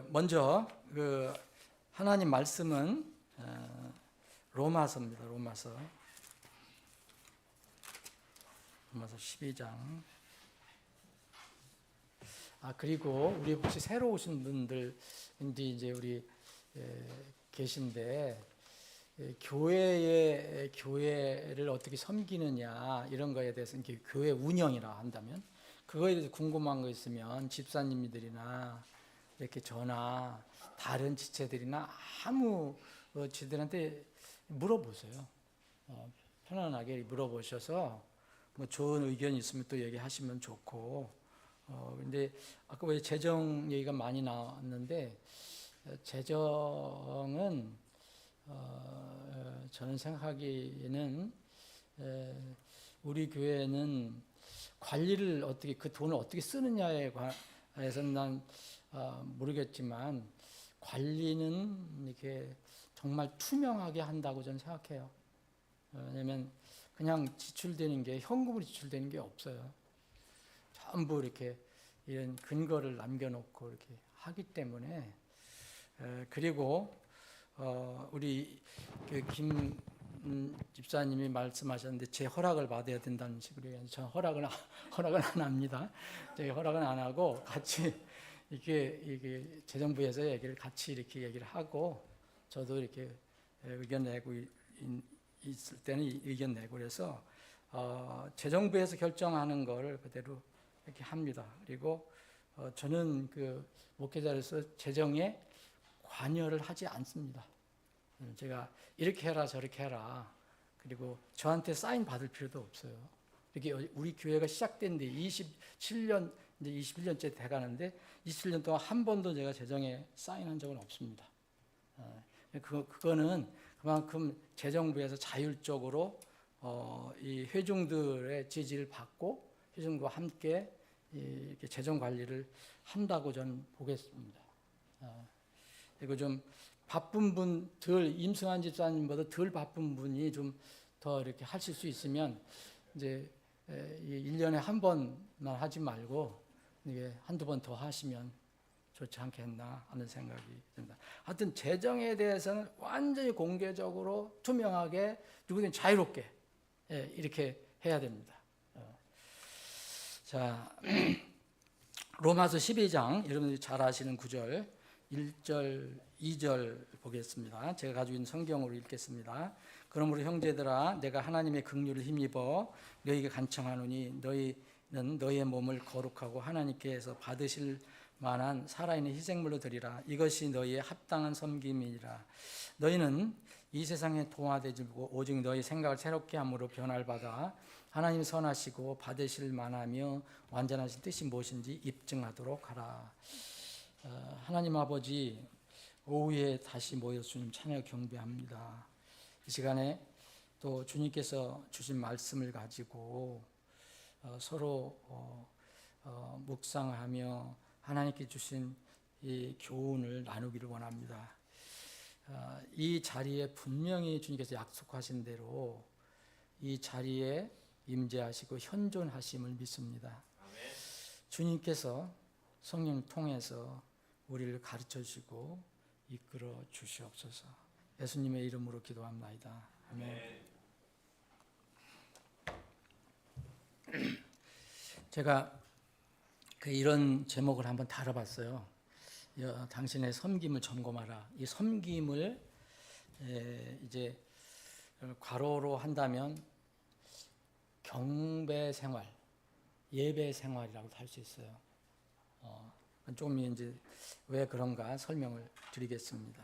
먼저 하나님 말씀은 로마서입니다. 로마서 12장. 그리고 우리 혹시 새로 오신 분들 이제 우리 계신데, 교회를 어떻게 섬기느냐 이런 거에 대해서 이렇게 교회 운영이라 한다면, 그거에 대해서 궁금한 거 있으면 집사님들이나 이렇게 저나 다른 지체들이나 아무 지들한테 물어보세요. 편안하게 물어보셔서 뭐 좋은 의견이 있으면 또 얘기하시면 좋고. 근데 아까 왜 재정 얘기가 많이 나왔는데, 재정은 저는 생각하기에는 우리 교회는 관리를 어떻게, 그 돈을 어떻게 쓰느냐에 관해서는 난 모르겠지만, 관리는 이렇게 정말 투명하게 한다고 저는 생각해요. 왜냐하면 그냥 지출되는 게, 현금으로 지출되는 게 없어요. 전부 이렇게 이런 근거를 남겨놓고 이렇게 하기 때문에. 그리고 우리 김 집사님이 말씀하셨는데, 제 허락을 받아야 된다는 식으로 해서 저 허락은 안 합니다. 제가 허락은 안 하고 같이 이게 재정부에서 얘기를 같이 이렇게 얘기를 하고, 저도 이렇게 의견 내고 있을 때는 의견 내고, 그래서 재정부에서 결정하는 걸 그대로 이렇게 합니다. 그리고 저는 목회자로서 재정에 관여를 하지 않습니다. 제가 이렇게 해라 저렇게 해라, 그리고 저한테 사인 받을 필요도 없어요. 이렇게 우리 교회가 시작된 데 27년, 이제 21년째 돼가는데 27년 동안 한 번도 제가 재정에 사인한 적은 없습니다. 그거는 그만큼 재정부에서 자율적으로 이 회중들의 지지를 받고 회중과 함께 이렇게 재정 관리를 한다고 저는 보겠습니다. 그리고 좀 바쁜 분, 임승환 집사님보다 덜 바쁜 분이 좀 더 이렇게 하실 수 있으면, 이제 1년에 한 번만 하지 말고 이게 한두 번 더 하시면 좋지 않겠나 하는 생각이 듭니다. 하여튼 재정에 대해서는 완전히 공개적으로 투명하게 누구든지 자유롭게 이렇게 해야 됩니다. 자, 로마서 12장, 여러분들이 잘 아시는 9절 1절 2절 보겠습니다. 제가 가지고 있는 성경으로 읽겠습니다. 그러므로 형제들아, 내가 하나님의 긍휼을 힘입어 너희에게 간청하노니, 너희는 너희의 몸을 거룩하고 하나님께서 받으실 만한 살아있는 희생물로 드리라. 이것이 너희의 합당한 섬김이니라. 너희는 이 세상에 동화되지 말고 오직 너희 생각을 새롭게 함으로 변화를 받아 하나님이 선하시고 받으실 만하며 완전하신 뜻이 무엇인지 입증하도록 하라. 하나님 아버지, 오후에 다시 모여 주님 찬양 경배합니다. 이 시간에 또 주님께서 주신 말씀을 가지고 서로 묵상하며 하나님께 주신 이 교훈을 나누기를 원합니다. 이 자리에 분명히 주님께서 약속하신 대로 이 자리에 임재하시고 현존하심을 믿습니다. 주님께서 성령 통해서 우리를 가르쳐 주시고 이끌어 주시옵소서. 예수님의 이름으로 기도합나이다. 아멘. 제가 이런 제목을 한번 다뤄봤어요. 당신의 섬김을 점검하라. 이 섬김을 이제 괄호로 한다면 경배 생활, 예배 생활이라고도 할 수 있어요. 좀 이제 왜 그런가 설명을 드리겠습니다.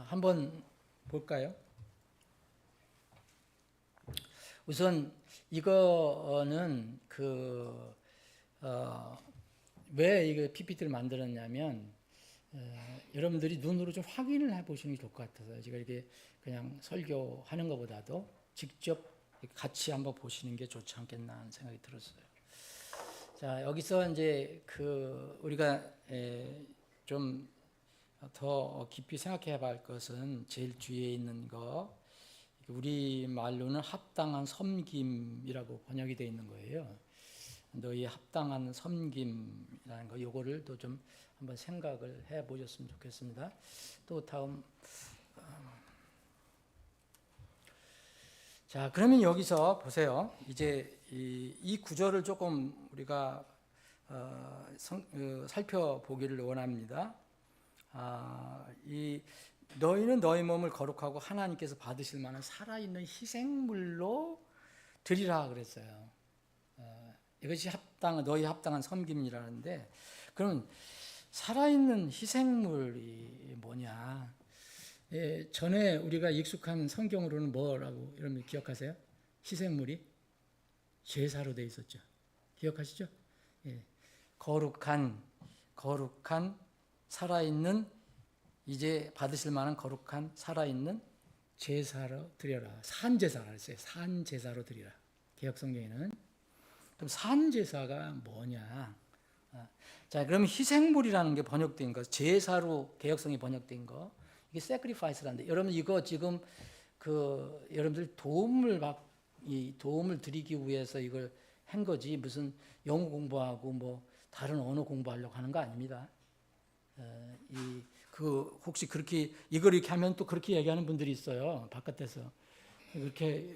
한번 볼까요? 우선 이거는 왜 이거 PPT를 만들었냐면, 여러분들이 눈으로 좀 확인을 해보시는 게 좋을 것 같아서, 제가 이렇게 그냥 설교하는 것보다도 직접 같이 한번 보시는 게 좋지 않겠나 하는 생각이 들었어요. 자, 여기서 이제 우리가 좀 더 깊이 생각해 봐야 할 것은, 제일 뒤에 있는 거, 우리 말로는 합당한 섬김이라고 번역이 되어 있는 거예요. 너희 합당한 섬김이라는 거, 요거를 또 좀 한번 생각을 해 보셨으면 좋겠습니다. 또 다음, 자, 그러면 여기서 보세요. 이제 이 구절을 조금 우리가 살펴보기를 원합니다. 이 너희는 너희 몸을 거룩하고 하나님께서 받으실 만한 살아있는 희생물로 드리라 그랬어요. 이것이 너희 합당한 섬김이라는데, 그럼 살아있는 희생물이 뭐냐? 전에 우리가 익숙한 성경으로는 뭐라고 여러분 기억하세요? 희생물이 제사로 되어 있었죠. 기억하시죠? 거룩한 살아있는, 이제 받으실 만한 거룩한 살아있는 제사로 드려라. 산제사라 했어요. 산제사로 드리라. 개역성경에는. 그럼 산제사가 뭐냐? 자, 그럼 희생물이라는 게 번역된 거, 제사로 개역성이 번역된 거, 이게 sacrifice라는데, 여러분 이거 지금 여러분들 도움을 드리기 위해서 이걸 한 거지, 무슨 영어 공부하고 뭐 다른 언어 공부하려고 하는 거 아닙니다. 혹시 그렇게 이걸 이렇게 하면 또 그렇게 얘기하는 분들이 있어요. 바깥에서.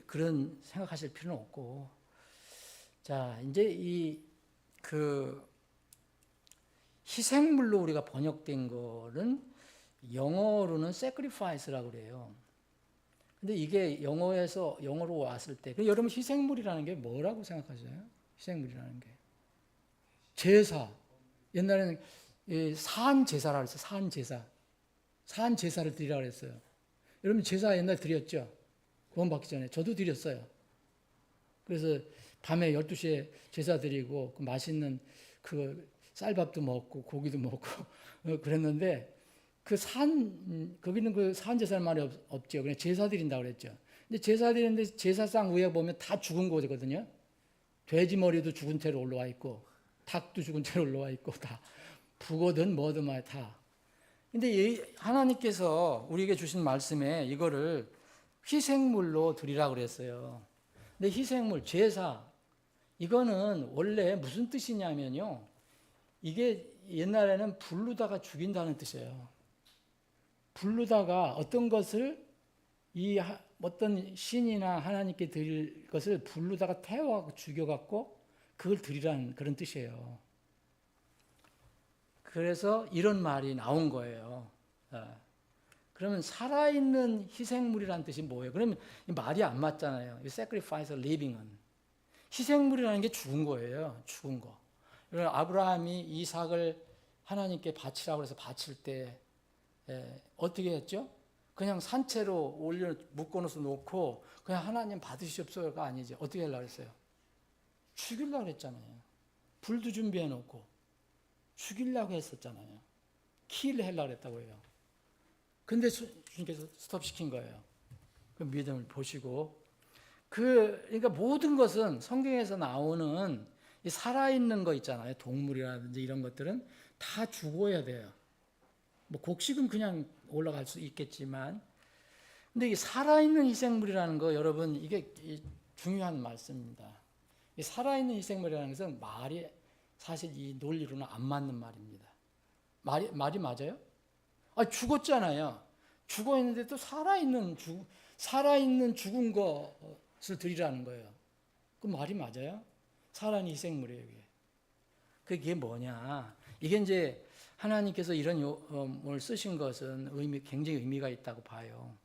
그런 생각하실 필요는 없고. 자, 이제 희생물로 우리가 번역된 거는 영어로는 sacrifice라고 그래요. 근데 이게 영어로 왔을 때, 여러분 희생물이라는 게 뭐라고 생각하세요? 희생물이라는 게. 제사. 옛날에는 산제사라 그랬어요. 산제사를 드리라고 그랬어요. 여러분 제사 옛날에 드렸죠? 구원받기 전에. 저도 드렸어요. 그래서 밤에 12시에 제사 드리고 맛있는 쌀밥도 먹고 고기도 먹고 그랬는데, 거기는 산제사는 말이 없죠. 그냥 제사 드린다고 그랬죠. 근데 제사 드리는데 제사상 위에 보면 다 죽은 거거든요. 돼지 머리도 죽은 채로 올라와 있고, 닭도 죽은 채로 올라와 있고, 다 북어든 뭐든 다. 근데 하나님께서 우리에게 주신 말씀에 이거를 희생물로 드리라고 그랬어요. 근데 희생물, 제사, 이거는 원래 무슨 뜻이냐면요, 이게 옛날에는 부르다가 죽인다는 뜻이에요. 부르다가 어떤 것을 어떤 신이나 하나님께 드릴 것을 부르다가 태워갖고 죽여갖고 그걸 드리라는 그런 뜻이에요. 그래서 이런 말이 나온 거예요. 그러면 살아있는 희생물이라는 뜻이 뭐예요? 그러면 말이 안 맞잖아요. sacrifice living은. 희생물이라는 게 죽은 거예요. 죽은 거. 아브라함이 이삭을 하나님께 바치라고 해서 바칠 때 어떻게 했죠? 그냥 산채로 묶어놓아서 놓고 그냥 하나님 받으시옵소서가 아니지. 어떻게 하려고 했어요? 죽이려고 했잖아요. 불도 준비해 놓고 죽이려고 했었잖아요. 킬 하려고 했다고 해요. 근데 주님께서 스톱시킨 거예요. 그 믿음을 보시고. 그러니까 모든 것은 성경에서 나오는 이 살아있는 거 있잖아요. 동물이라든지 이런 것들은 다 죽어야 돼요. 뭐 곡식은 그냥 올라갈 수 있겠지만, 근데 이 살아있는 희생물이라는 거, 여러분, 이게 중요한 말씀입니다. 이 살아있는 희생물이라는 것은 말이 사실 이 논리로는 안 맞는 말입니다. 말이 맞아요? 죽었잖아요. 죽어 있는데 또 살아있는 죽은 것을 드리라는 거예요. 그 말이 맞아요? 살아있는 희생물이에요, 이게. 그게 뭐냐? 이게 이제 하나님께서 이런 용어를 쓰신 것은 굉장히 의미가 있다고 봐요.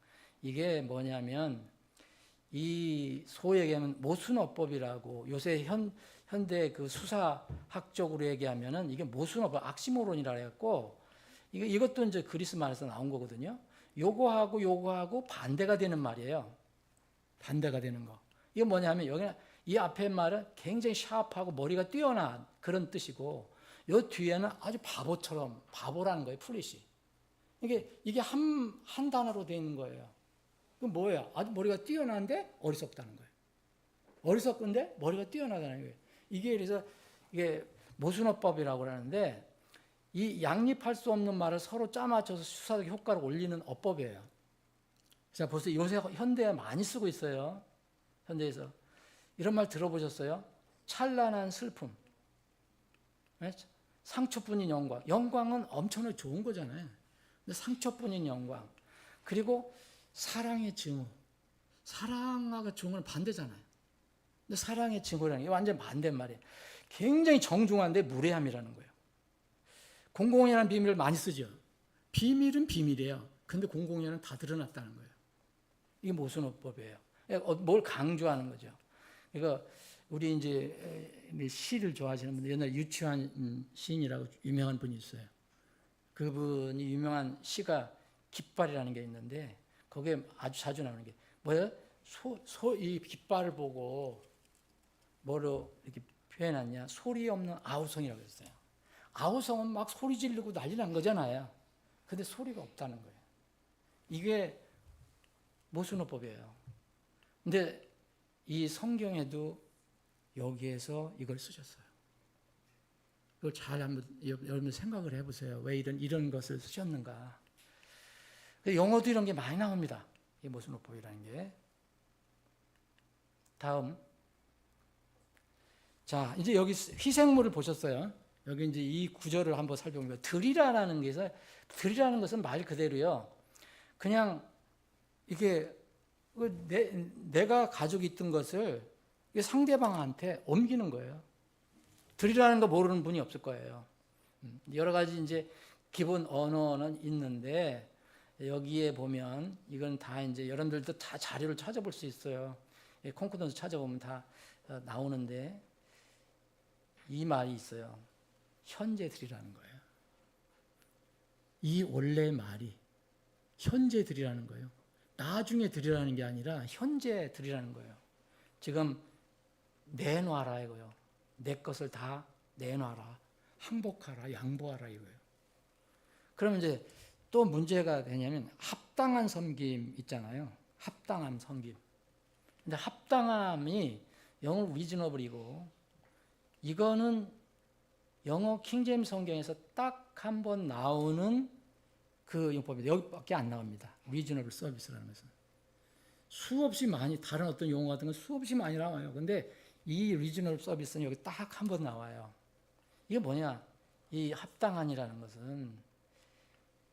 이게 뭐냐면, 이 소위 얘기하면 모순어법이라고, 요새 현대 수사학적으로 얘기하면은 이게 모순어법, 악시모론이라 해갖고, 이것도 이제 그리스 말에서 나온 거거든요. 요거하고 반대가 되는 말이에요. 반대가 되는 거. 이게 뭐냐면, 여기는 이 앞에 말은 굉장히 샤프하고 머리가 뛰어난 그런 뜻이고, 요 뒤에는 아주 바보라는 거예요, 풀릿이. 이게 한 단어로 되어 있는 거예요. 그 뭐예요? 아주 머리가 뛰어난데 어리석다는 거예요. 어리석은데 머리가 뛰어나다는 거예요. 그래서 이게 모순어법이라고 하는데, 이 양립할 수 없는 말을 서로 짜맞춰서 수사적 효과를 올리는 어법이에요. 자, 벌써 요새 현대에 많이 쓰고 있어요. 현대에서. 이런 말 들어보셨어요? 찬란한 슬픔. 예? 상처뿐인 영광. 영광은 엄청나게 좋은 거잖아요. 근데 상처뿐인 영광. 그리고 사랑의 증오. 사랑하고 증오는 반대잖아요. 근데 사랑의 증오라는 게 완전 반대말이에요. 굉장히 정중한데 무례함이라는 거예요. 공공연한 비밀을 많이 쓰죠. 비밀은 비밀이에요. 근데 공공연은 다 드러났다는 거예요. 이게 모순어법이에요. 뭘 강조하는 거죠. 그러니까 우리 이제 시를 좋아하시는 분들, 옛날 유치환 시인이라고 유명한 분이 있어요. 그분이 유명한 시가 깃발이라는 게 있는데 거기에 아주 자주 나오는 게 뭐예요? 이 깃발을 보고 뭐로 이렇게 표현하냐? 소리 없는 아우성이라고 했어요. 아우성은 막 소리 지르고 난리 난 거잖아요. 근데 소리가 없다는 거예요. 이게 모순어법이에요. 근데 이 성경에도 여기에서 이걸 쓰셨어요. 그걸 잘 한번 여러분 생각을 해보세요. 왜 이런 것을 쓰셨는가? 영어도 이런 게 많이 나옵니다. 이 모순어법이라는 게. 다음. 자, 이제 여기 희생물을 보셨어요. 여기 이제 이 구절을 한번 살펴보면 들이라는 것은 말 그대로요. 그냥 이게 내가 가지고 있던 것을 상대방한테 옮기는 거예요. 들이라는 거 모르는 분이 없을 거예요. 여러 가지 이제 기본 언어는 있는데 여기에 보면 이건 다 이제 여러분들도 다 자료를 찾아볼 수 있어요. 콩쿠던스 찾아보면 다 나오는데 이 말이 있어요. 현재 들이라는 거예요. 이 원래 말이 현재 들이라는 거예요. 나중에 들이라는 게 아니라 현재 들이라는 거예요. 지금 내놔라 이거요. 내 것을 다 내놔라. 항복하라, 양보하라 이거예요. 그러면 이제 또 문제가 되냐면 합당한 섬김 있잖아요. 합당한 섬김. 근데 합당함이 영어 리즈너블이고 이거는 영어 킹제임스 성경에서 딱 한 번 나오는 그 용법이 여기밖에 안 나옵니다. 리즈너블 서비스라는 것은. 수없이 많이 다른 어떤 용어 같은 건 수없이 많이 나와요. 근데 이 리즈너블 서비스는 여기 딱 한 번 나와요. 이게 뭐냐? 이 합당한이라는 것은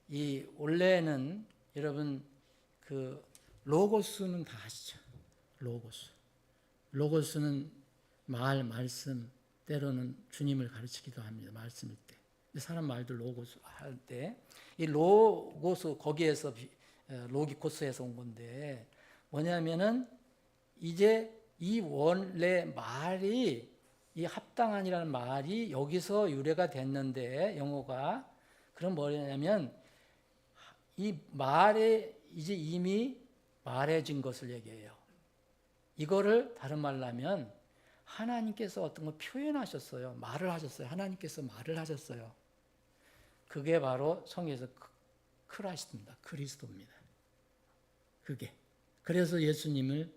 이 원래는 여러분 그 로고스는 다 아시죠? 로고스는 말씀 때로는 주님을 가르치기도 합니다. 말씀일 때. 사람 말도 로고스 할 때 이 로고스 거기에서 로기코스에서 온 건데 뭐냐면은 이제 이 원래 말이 이 합당한이라는 말이 여기서 유래가 됐는데 영어가 그럼 뭐냐면 이 말에 이제 이미 말해진 것을 얘기해요. 이거를 다른 말로 하면 하나님께서 어떤 걸 표현하셨어요. 말을 하셨어요. 하나님께서 말을 하셨어요. 그게 바로 성경에서 크라이스트입니다. 그리스도입니다. 그게. 그래서 예수님을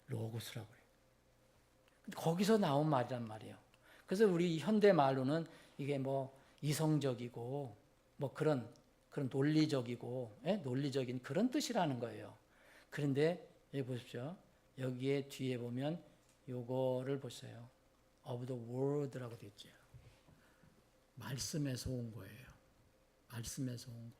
로고스라고 해요. 거기서 나온 말이란 말이에요. 그래서 우리 현대 말로는 이게 뭐 이성적이고 뭐 그런 논리적이고 논리적인 그런 뜻이라는 거예요. 그런데 여기 보십시오. 여기에 뒤에 보면 요거를 보세요. of the word라고 되어 있죠. 말씀에서 온 거예요. 말씀에서 온 거.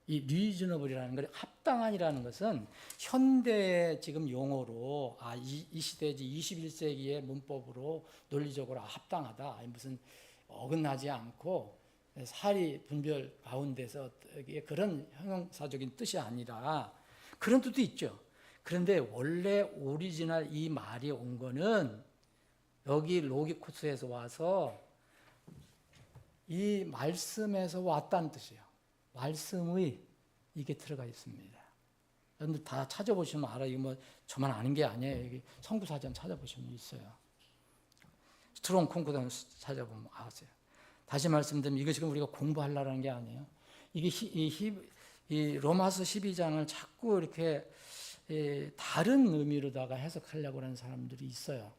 이 reasonable이라는 걸 합당한이라는 것은 현대의 지금 용어로 이 시대지 21세기의 문법으로 논리적으로 합당하다. 무슨 어긋나지 않고 사리 분별 가운데서 그런 형용사적인 뜻이 아니라 그런 뜻도 있죠. 그런데 원래 오리지널 이 말이 온 거는 여기 로기코스에서 와서 이 말씀에서 왔다는 뜻이에요. 말씀의 이게 들어가 있습니다. 여러분들 다 찾아보시면 알아요. 이거 뭐 저만 아는 게 아니에요. 여기 성구사전 찾아보시면 있어요. 스트롱 콩쿠던스 찾아보면 아세요. 다시 말씀드리면 이거 지금 우리가 공부하려는 게 아니에요. 이게 이 로마서 12장을 자꾸 이렇게 다른 의미로다가 해석하려고 하는 사람들이 있어요.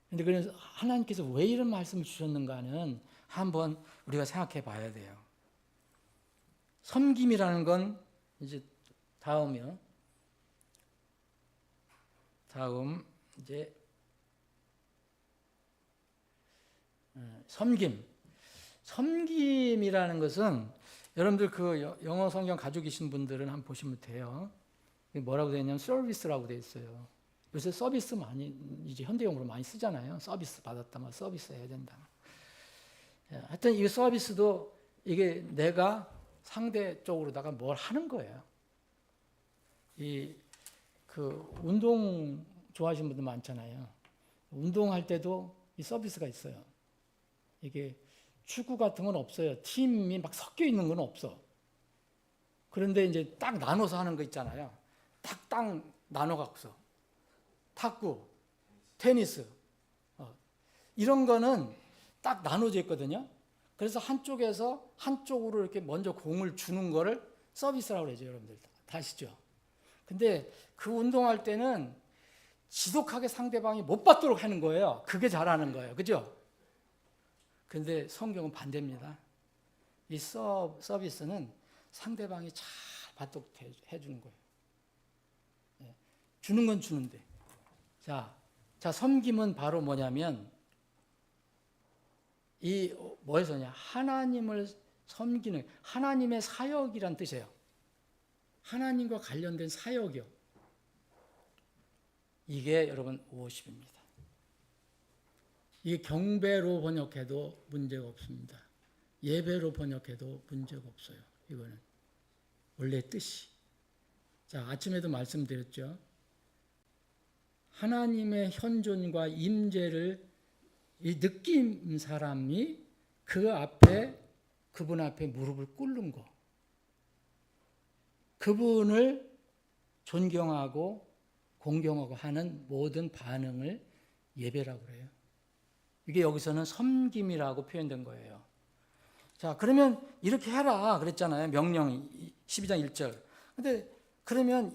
그런데 그래서 하나님께서 왜 이런 말씀을 주셨는가는 한번 우리가 생각해 봐야 돼요. 섬김이라는 건 이제 다음 이제 섬김. 섬김이라는 것은 여러분들 그 영어 성경 가지고 계신 분들은 한번 보시면 돼요. 뭐라고 되어 있냐면 서비스라고 되어 있어요. 요새 서비스 많이 이제 현대용어로 많이 쓰잖아요. 서비스 받았다면 서비스 해야 된다. 하여튼 이 서비스도 이게 내가 상대 쪽으로다가 뭘 하는 거예요. 그 운동 좋아하시는 분들 많잖아요. 운동할 때도 이 서비스가 있어요. 이게 축구 같은 건 없어요. 팀이 막 섞여 있는 건 없어. 그런데 이제 딱 나눠서 하는 거 있잖아요. 딱 나눠갖고서. 탁구, 테니스, 이런 거는 딱 나눠져 있거든요. 그래서 한쪽에서 한쪽으로 이렇게 먼저 공을 주는 거를 서비스라고 그러죠, 여러분들. 다 아시죠? 근데 그 운동할 때는 지독하게 상대방이 못 받도록 하는 거예요. 그게 잘하는 거예요. 그죠? 근데 성경은 반대입니다. 이 서비스는 상대방이 잘 받도록 해주는 거예요. 주는 건 주는데. 자, 섬김은 바로 뭐냐면, 뭐에서냐? 하나님을 섬기는, 하나님의 사역이란 뜻이에요. 하나님과 관련된 사역이요. 이게 여러분 워십입니다. 이게 경배로 번역해도 문제가 없습니다. 예배로 번역해도 문제가 없어요. 이거는 원래 뜻이. 자, 아침에도 말씀드렸죠. 하나님의 현존과 임재를 느낀 사람이 그분 앞에 무릎을 꿇는 거. 그분을 존경하고 공경하고 하는 모든 반응을 예배라고 그래요. 이게 여기서는 섬김이라고 표현된 거예요. 자, 그러면 이렇게 해라 그랬잖아요. 명령 12장 1절. 근데 그러면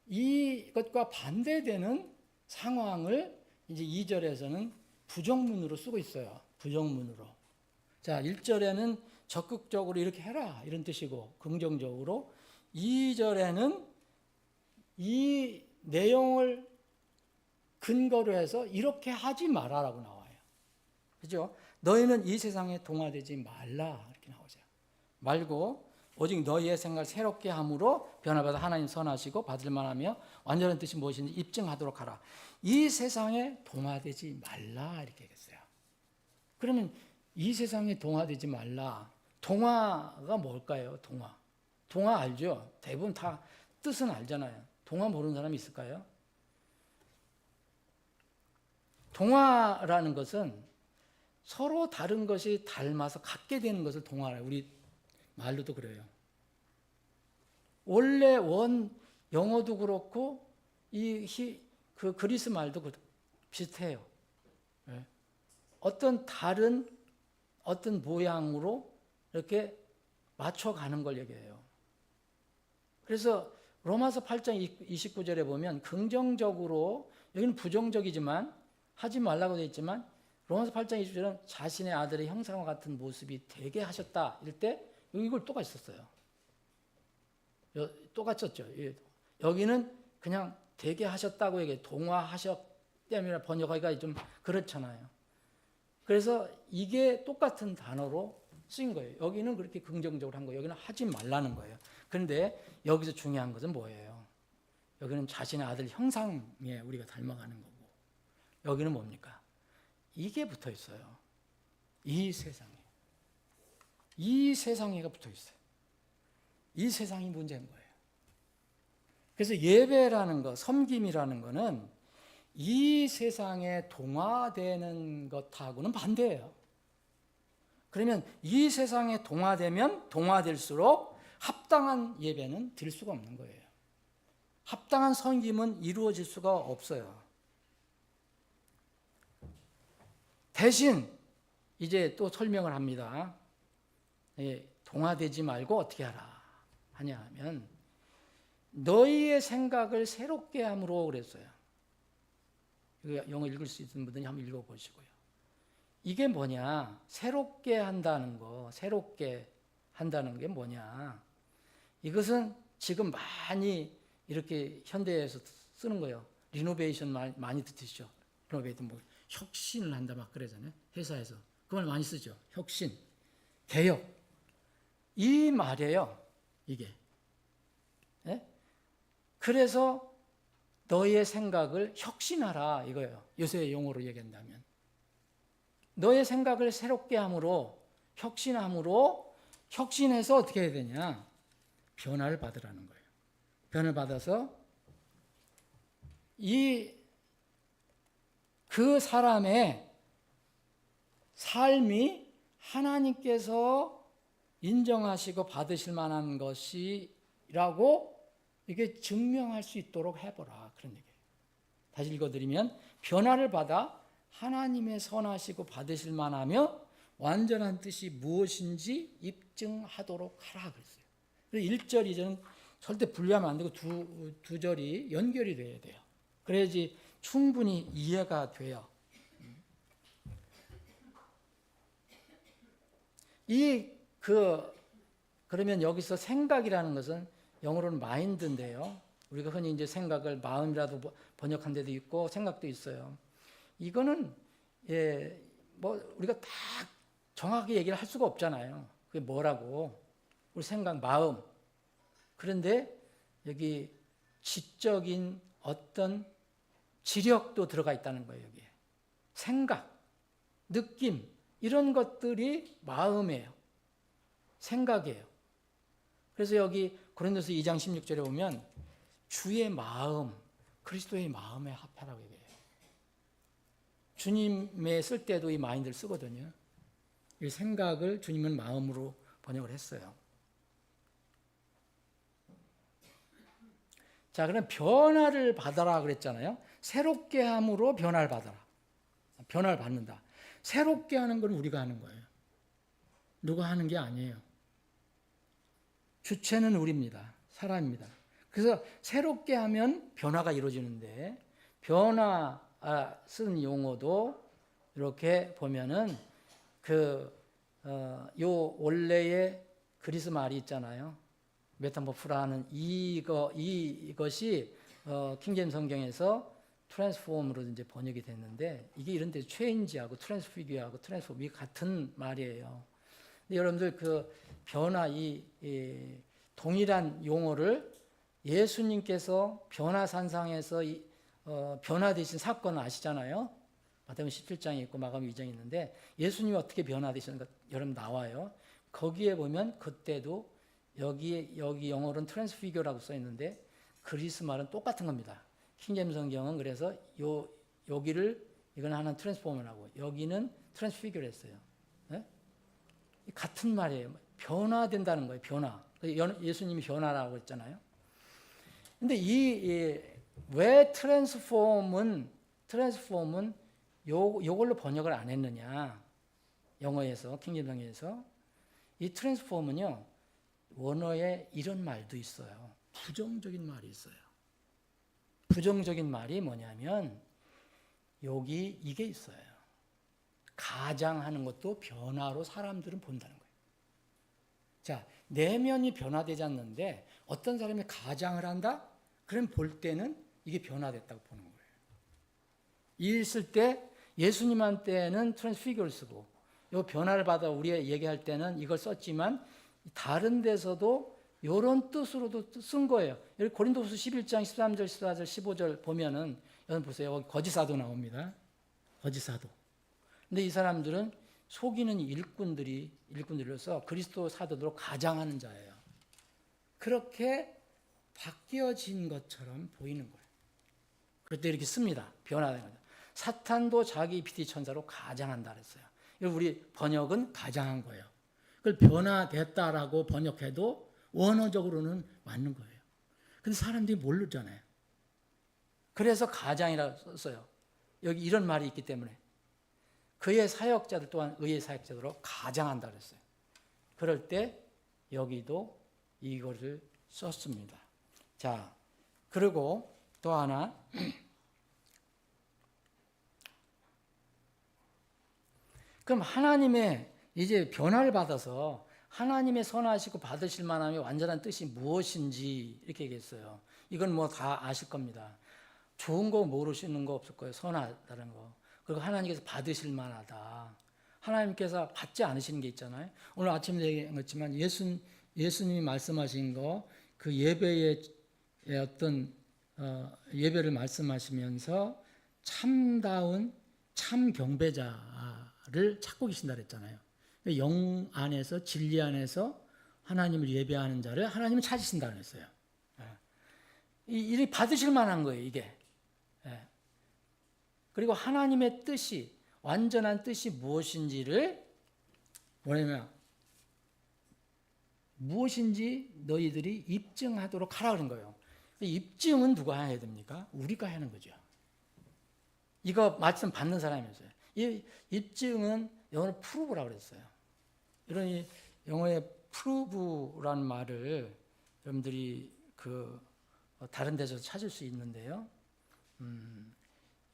이것과 반대되는 상황을 이제 2절에서는 부정문으로 쓰고 있어요. 부정문으로. 자, 1절에는 적극적으로 이렇게 해라 이런 뜻이고 긍정적으로, 2절에는 이 내용을 근거로 해서 이렇게 하지 마라라고 나와요. 그죠? 너희는 이 세상에 동화되지 말라 이렇게 나오죠. 말고 오직 너희의 생각을 새롭게 함으로 변화받아 하나님 선하시고 받을 만하며 완전한 뜻이 무엇인지 입증하도록 하라. 이 세상에 동화되지 말라 이렇게 했어요. 그러면 이 세상에 동화되지 말라. 동화가 뭘까요? 동화 알죠? 대부분 다 뜻은 알잖아요. 동화 모르는 사람이 있을까요? 동화라는 것은 서로 다른 것이 닮아서 같게 되는 것을 동화라. 우리 말로도 그래요. 원래 영어도 그렇고 그 그리스 말도 비슷해요. 어떤 모양으로 이렇게 맞춰가는 걸 얘기해요. 그래서 로마서 8장 29절에 보면 긍정적으로, 여기는 부정적이지만 하지 말라고 되어 있지만 로마서 8장 29절은 자신의 아들의 형상과 같은 모습이 되게 하셨다 이럴 때 이걸 똑같이 썼어요. 똑같이 썼죠. 여기는 그냥 되게 하셨다고 얘기해요. 동화하셨다면 번역하기가 좀 그렇잖아요. 그래서 이게 똑같은 단어로 쓰인 거예요. 여기는 그렇게 긍정적으로 한 거예요. 여기는 하지 말라는 거예요. 그런데 여기서 중요한 것은 뭐예요? 여기는 자신의 아들 형상에 우리가 닮아가는 거고, 여기는 뭡니까? 이게 붙어 있어요. 이 세상에가 붙어 있어요. 이 세상이 문제인 거예요. 그래서 예배라는 거, 섬김이라는 거는 이 세상에 동화되는 것하고는 반대예요. 그러면 이 세상에 동화되면 동화될수록 합당한 예배는 드릴 수가 없는 거예요. 합당한 섬김은 이루어질 수가 없어요. 대신 이제 또 설명을 합니다. 동화되지 말고 어떻게 하냐 하면 너희의 생각을 새롭게 함으로 그랬어요. 영어 읽을 수 있는 분들이 한번 읽어보시고요. 이게 뭐냐? 새롭게 한다는 게 뭐냐? 이것은 지금 많이 이렇게 현대에서 쓰는 거예요. 리노베이션 많이 듣으시죠? 리노베이션 뭐 혁신을 한다 막 그러잖아요. 회사에서. 그 말 많이 쓰죠. 혁신, 개혁. 이 말이에요. 이게. 예? 그래서 너의 생각을 혁신하라 이거예요. 요새 용어로 얘기한다면. 너의 생각을 새롭게 함으로 혁신함으로 혁신해서 어떻게 해야 되냐? 변화를 받으라는 거예요. 변화를 받아서 그 사람의 삶이 하나님께서 인정하시고 받으실 만한 것이라고 이게 증명할 수 있도록 해보라. 그런 얘기예요. 다시 읽어드리면 변화를 받아 하나님의 선하시고 받으실 만하며 완전한 뜻이 무엇인지 입증하도록 하라 그랬어요. 그래서 1절, 2절은 절대 분리하면 안 되고 두 절이 연결이 돼야 돼요. 그래야지 충분히 이해가 돼요. 그러면 여기서 생각이라는 것은 영어로는 마인드인데요. 우리가 흔히 이제 생각을 마음이라도 번역한 데도 있고 생각도 있어요. 이거는 우리가 딱 정확하게 얘기를 할 수가 없잖아요. 그게 뭐라고? 우리 생각, 마음. 그런데 여기 지적인 어떤 지력도 들어가 있다는 거예요. 여기에. 생각, 느낌 이런 것들이 마음이에요. 생각이에요. 그래서 여기 고린도서 2장 16절에 보면 주의 마음, 그리스도의 마음에 합하라고 얘기해요. 주님의 쓸 때도 이 마인드를 쓰거든요. 이 생각을 주님은 마음으로 번역을 했어요. 자, 그럼 변화를 받아라 그랬잖아요. 새롭게 함으로 변화를 받아라. 변화를 받는다. 새롭게 하는 건 우리가 하는 거예요. 누가 하는 게 아니에요. 주체는 우리입니다. 사람입니다. 그래서 새롭게 하면 변화가 이루어지는데 변화 쓴 용어도 이렇게 보면은 요 원래의 그리스 말이 있잖아요. 메타모프라는 이것이 킹제임스 성경에서 트랜스폼으로 이제 번역이 됐는데 이게 이런 데 체인지하고 트랜스피규어하고 트랜스폼 이 같은 말이에요. 근데 여러분들 그 변화 이 동일한 용어를 예수님께서 변화산상에서 변화되신 사건을 아시잖아요. 마태복음 17장에 있고 마가복음 2장에 있는데 예수님이 어떻게 변화되시는가 여러분 나와요. 거기에 보면 그때도 여기 영어로는 트랜스피규어라고 써 있는데 그리스 말은 똑같은 겁니다. 킹제임스 성경은 그래서 여기를 이건 하나는 트랜스포머라고 여기는 트랜스피규어를 했어요. 네? 같은 말이에요. 변화된다는 거예요. 변화. 예수님이 변화라고 했잖아요. 근데 왜 트랜스폼은 요걸로 번역을 안 했느냐? 영어에서 킹제임스 성경에서 이 트랜스폼은요. 원어에 이런 말도 있어요. 부정적인 말이 있어요. 부정적인 말이 뭐냐면 여기 이게 있어요. 가장하는 것도 변화로 사람들은 본다는 거예요. 자, 내면이 변화되지 않는데 어떤 사람이 가장을 한다? 그럼 볼 때는 이게 변화됐다고 보는 거예요. 일 쓸 때 예수님한테는 트랜스피규어를 쓰고 이 변화를 받아 우리가 얘기할 때는 이걸 썼지만 다른 데서도 이런 뜻으로도 쓴 거예요. 여기 고린도후서 11장 13절, 14절, 15절 보면은 여러분 보세요. 여기 거짓사도 나옵니다. 거짓사도. 근데 이 사람들은 속이는 일꾼들로서 그리스도 사도들로 가장하는 자예요. 그렇게 바뀌어진 것처럼 보이는 거예요. 그럴 때 이렇게 씁니다. 변화되는 거죠. 사탄도 자기 PT 천사로 가장한다 그랬어요. 우리 번역은 가장한 거예요. 그걸 변화됐다라고 번역해도 원어적으로는 맞는 거예요. 근데 사람들이 모르잖아요. 그래서 가장이라고 썼어요. 여기 이런 말이 있기 때문에 그의 사역자들 또한 의의 사역자들로 가장한다 그랬어요. 그럴 때 여기도 이거를 썼습니다. 자, 그리고 또 하나 그럼 하나님의 이제 변화를 받아서 하나님의 선하시고 받으실 만함의 완전한 뜻이 무엇인지 이렇게 얘기했어요. 이건 뭐 다 아실 겁니다. 좋은 거 모르시는 거 없을 거예요. 선하다는 거. 그리고 하나님께서 받으실 만하다. 하나님께서 받지 않으시는 게 있잖아요. 오늘 아침에 얘기했지만 예수님이 말씀하신 거, 그 예배의 어떤 예배를 말씀하시면서 참다운 참 경배자를 찾고 계신다 그랬잖아요. 영 안에서 진리 안에서 하나님을 예배하는 자를 하나님은 찾으신다 그랬어요. 이 받으실 만한 거예요, 이게. 그리고 하나님의 뜻이, 완전한 뜻이 무엇인지를 뭐냐면 무엇인지 너희들이 입증하도록 하라 그런 거예요. 입증은 누가 해야 됩니까? 우리가 하는 거죠. 이거 말씀 받는 사람이었어요. 이 입증은 영어로 프루브라고 그랬어요. 이런 이 영어의 프루브라는 말을 여러분들이 다른 데서 찾을 수 있는데요.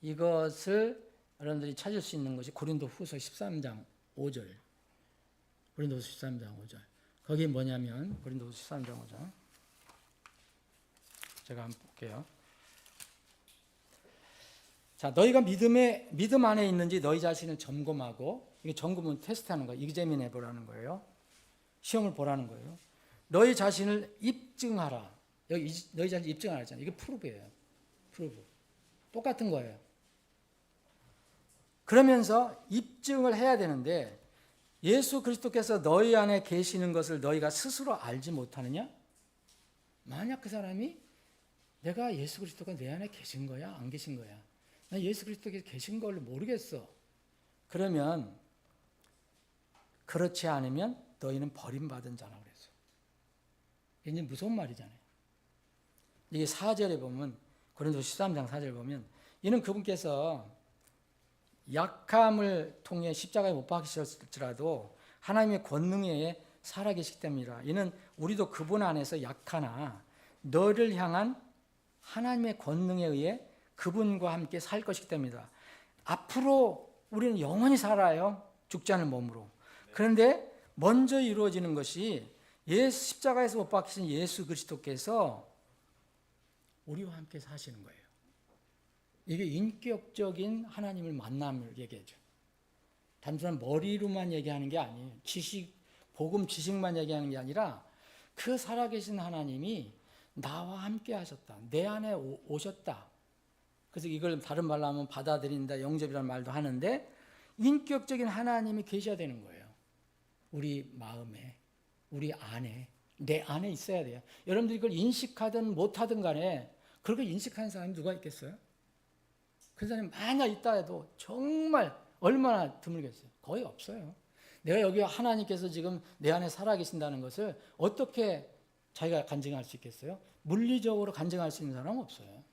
이것을 여러분들이 찾을 수 있는 것이 고린도후서 13장 5절. 고린도후서 13장 5절. 거기 뭐냐면 고린도후서 13장 5절. 제가 한번 볼게요. 자, 너희가 믿음 안에 있는지 너희 자신을 점검하고, 이게 점검은 테스트하는 거예요. 이그제민 해보라는 거예요. 시험을 보라는 거예요. 너희 자신을 입증하라. 여기 너희 자신 입증하라 했잖아요. 이게 프루브예요. 프루브. 똑같은 거예요. 그러면서 입증을 해야 되는데 예수 그리스도께서 너희 안에 계시는 것을 너희가 스스로 알지 못하느냐? 만약 그 사람이 내가 예수 그리스도가 내 안에 계신 거야? 안 계신 거야? 나 예수 그리스도께서 계신 걸 모르겠어. 그러면 그렇지 않으면 너희는 버림받은 자라고 그랬어요. 이게 무서운 말이잖아요. 이게 4절에 보면 고린도서 13장 4절에 보면 이는 그분께서 약함을 통해 십자가에 못 박히셨을지라도 하나님의 권능에 의해 살아계시기 때문이라. 이는 우리도 그분 안에서 약하나 너를 향한 하나님의 권능에 의해 그분과 함께 살 것이기 때문이다. 앞으로 우리는 영원히 살아요. 죽지 않은 몸으로. 그런데 먼저 이루어지는 것이 십자가에서 못 박히신 예수 그리스도께서 우리와 함께 사시는 거예요. 이게 인격적인 하나님을 만남을 얘기하죠. 단순한 머리로만 얘기하는 게 아니에요. 복음 지식만 얘기하는 게 아니라 그 살아계신 하나님이 나와 함께 하셨다. 내 안에 오셨다. 그래서 이걸 다른 말로 하면 받아들인다, 영접이라는 말도 하는데 인격적인 하나님이 계셔야 되는 거예요. 우리 마음에, 우리 안에, 내 안에 있어야 돼요. 여러분들이 이걸 인식하든 못하든 간에 그렇게 인식하는 사람이 누가 있겠어요? 그 사람이 만약 있다 해도 정말 얼마나 드물겠어요? 거의 없어요. 내가 여기 하나님께서 지금 내 안에 살아계신다는 것을 어떻게 자기가 간증할 수 있겠어요? 물리적으로 간증할 수 있는 사람은 없어요.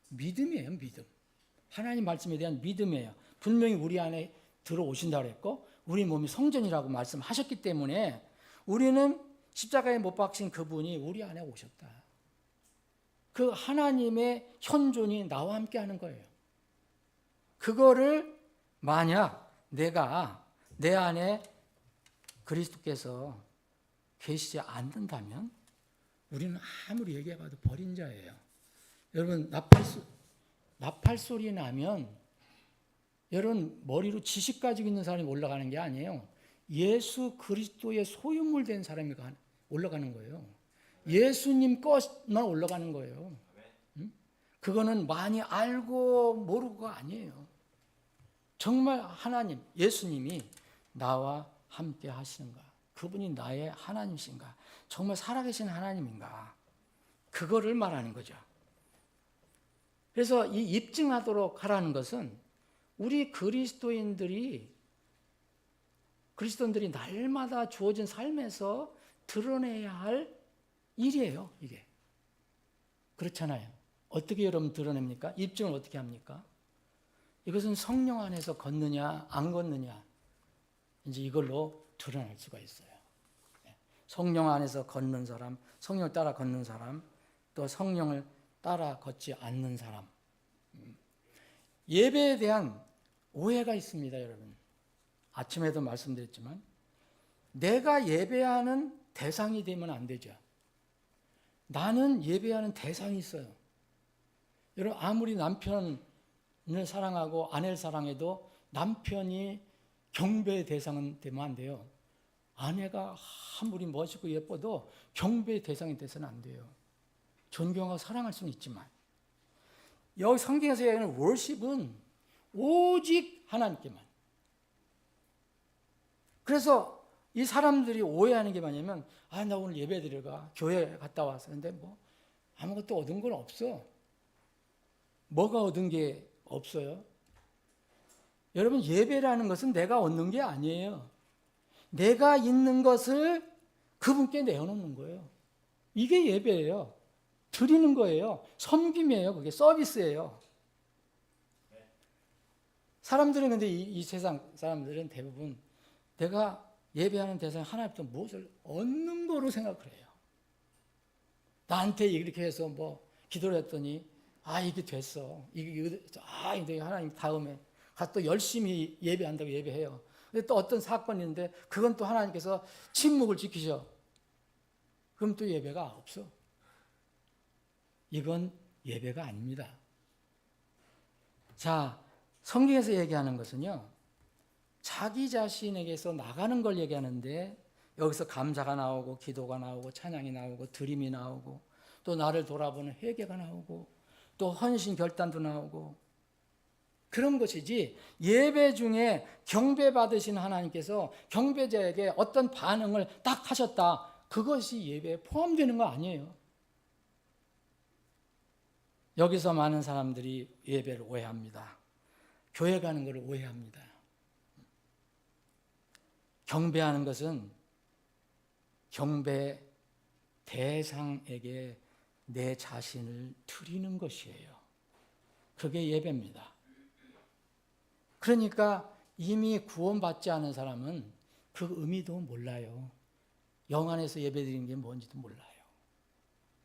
믿음이에요, 믿음. 하나님 말씀에 대한 믿음이에요. 분명히 우리 안에 들어오신다고 그랬고 우리 몸이 성전이라고 말씀하셨기 때문에 우리는 십자가에 못 박힌 그분이 우리 안에 오셨다. 그 하나님의 현존이 나와 함께 하는 거예요. 그거를 만약 내가 내 안에 그리스도께서 계시지 않는다면 우리는 아무리 얘기해봐도 버린 자예요. 여러분 나팔 소리 나면 여러분 머리로 지식 가지고 있는 사람이 올라가는 게 아니에요. 예수 그리스도의 소유물 된 사람이 올라가는 거예요. 예수님 것만 올라가는 거예요. 그거는 많이 알고 모르고가 아니에요. 정말 하나님, 예수님이 나와 함께 하시는가? 그분이 나의 하나님이신가? 정말 살아계신 하나님인가? 그거를 말하는 거죠. 그래서 이 입증하도록 하라는 것은 우리 그리스도인들이 날마다 주어진 삶에서 드러내야 할 일이에요, 이게. 그렇잖아요. 어떻게 여러분 드러냅니까? 입증을 어떻게 합니까? 이것은 성령 안에서 걷느냐, 안 걷느냐, 이제 이걸로 드러날 수가 있어요. 성령 안에서 걷는 사람, 성령을 따라 걷는 사람, 또 성령을 따라 걷지 않는 사람. 예배에 대한 오해가 있습니다, 여러분. 아침에도 말씀드렸지만, 내가 예배하는 대상이 되면 안 되죠. 나는 예배하는 대상이 있어요. 여러분, 아무리 남편 사랑하고 아내를 사랑해도 남편이 경배의 대상은 되면 안 돼요. 아내가 아무리 멋있고 예뻐도 경배의 대상이 돼서는 안 돼요. 존경하고 사랑할 수는 있지만, 여기 성경에서 얘기하는 월십은 오직 하나님께만. 그래서 이 사람들이 오해하는 게 뭐냐면, 나 오늘 예배 드리러 가. 교회 갔다 와서. 근데 뭐 아무것도 얻은 건 없어. 뭐가 얻은 게 없어요? 여러분, 예배라는 것은 내가 얻는 게 아니에요. 내가 있는 것을 그분께 내어놓는 거예요. 이게 예배예요. 드리는 거예요. 섬김이에요. 그게 서비스예요. 사람들은 근데 이 세상 사람들은 대부분 내가 예배하는 대상 하나님부터 무엇을 얻는 거로 생각을 해요. 나한테 이렇게 해서 뭐 기도를 했더니 이게 됐어. 이게 하나님 다음에 가서 또 열심히 예배한다고 예배해요. 근데 또 어떤 사건이 있는데 그건 또 하나님께서 침묵을 지키셔. 그럼 또 예배가 없어. 이건 예배가 아닙니다. 자, 성경에서 얘기하는 것은요, 자기 자신에게서 나가는 걸 얘기하는데, 여기서 감사가 나오고 기도가 나오고 찬양이 나오고 드림이 나오고 또 나를 돌아보는 회개가 나오고 또 헌신 결단도 나오고 그런 것이지, 예배 중에 경배 받으신 하나님께서 경배자에게 어떤 반응을 딱 하셨다, 그것이 예배에 포함되는 거 아니에요. 여기서 많은 사람들이 예배를 오해합니다. 교회 가는 것을 오해합니다. 경배하는 것은 경배 대상에게 내 자신을 드리는 것이에요. 그게 예배입니다. 그러니까 이미 구원받지 않은 사람은 그 의미도 몰라요. 영 안에서 예배드리는 게 뭔지도 몰라요.